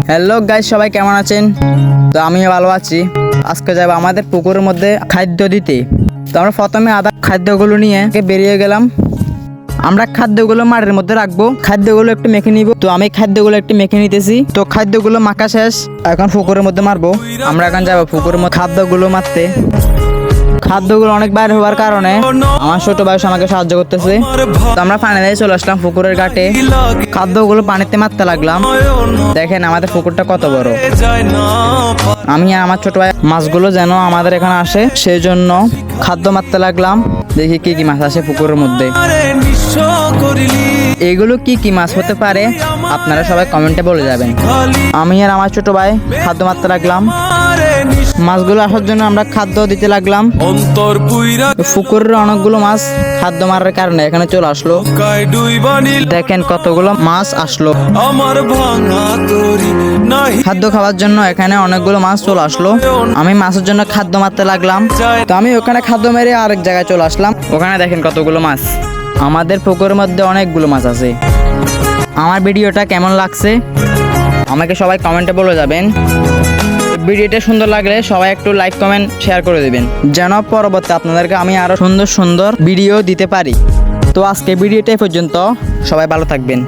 Hello guys, সবাই কেমন আছেন? তো আমিও ভালো আছি। আজকে যাব আমাদের পুকুরের মধ্যে খাদ্য দিতে। তো আমরা প্রথমে আদা খাদ্যগুলো নিয়ে বেরিয়ে গেলাম। আমরা খাদ্যগুলো মাঠের মধ্যে রাখবো, খাদ্যগুলো একটু মেখে নিব। তো আমি খাদ্যগুলো একটু মেখে নিতেছি। তো খাদ্যগুলো মাখা শেষ, এখন পুকুরের মধ্যে মারবো। আমরা এখন যাবো পুকুরের মধ্যে খাদ্যগুলো মারতে। খাদ্যগুলো অনেক বাইরে হওয়ার কারণে আমার ছোট ভাই আমাকে সাহায্য করতেছে। তো আমরা ফাইনালি চলে আসলাম পুকুরের ঘাটে। খাদ্যগুলো পানিতে মারতে লাগলাম। দেখেন আমাদের পুকুরটা কত বড়। আমি আর আমার ছোট ভাই মাছগুলো যেন আমাদের এখানে আসে সেই জন্য খাদ্য মারতে লাগলাম। দেখি কি কি মাছ আসে পুকুরের মধ্যে। এগুলো কি কি মাছ হতে পারে আপনারা সবাই কমেন্টে বলে যাবেন। আমি আর আমার ছোট ভাই খাদ্য মারতে লাগলাম। মাছগুলো আসার জন্য আমরা খাদ্য দিতে লাগলাম। পুকুরের অনেকগুলো মাছ খাদ্য মারার কারণে এখানে চলে আসলো। দেখেন কতগুলো মাছ আসলো। খাদ্য খাওয়ার জন্য এখানে অনেকগুলো মাছ চলে আসলো। আমি মাছের জন্য খাদ্য মারতে লাগলাম। তো আমি ওখানে খাদ্য মেরে আরেক জায়গায় চলে আসলাম। ওখানে দেখেন কতগুলো মাছ। আমাদের পুকুরের মধ্যে অনেকগুলো মাছ আছে। আমার ভিডিওটা কেমন লাগছে আমাকে সবাই কমেন্টে বলে যাবেন। ভিডিওটা সুন্দর লাগলে সবাই একটু লাইক কমেন্ট শেয়ার করে দেবেন, যেন পরবর্তী আপনাদেরকে আমি আরো সুন্দর সুন্দর ভিডিও দিতে পারি। তো আজকে ভিডিওটা পর্যন্ত, সবাই ভালো থাকবেন।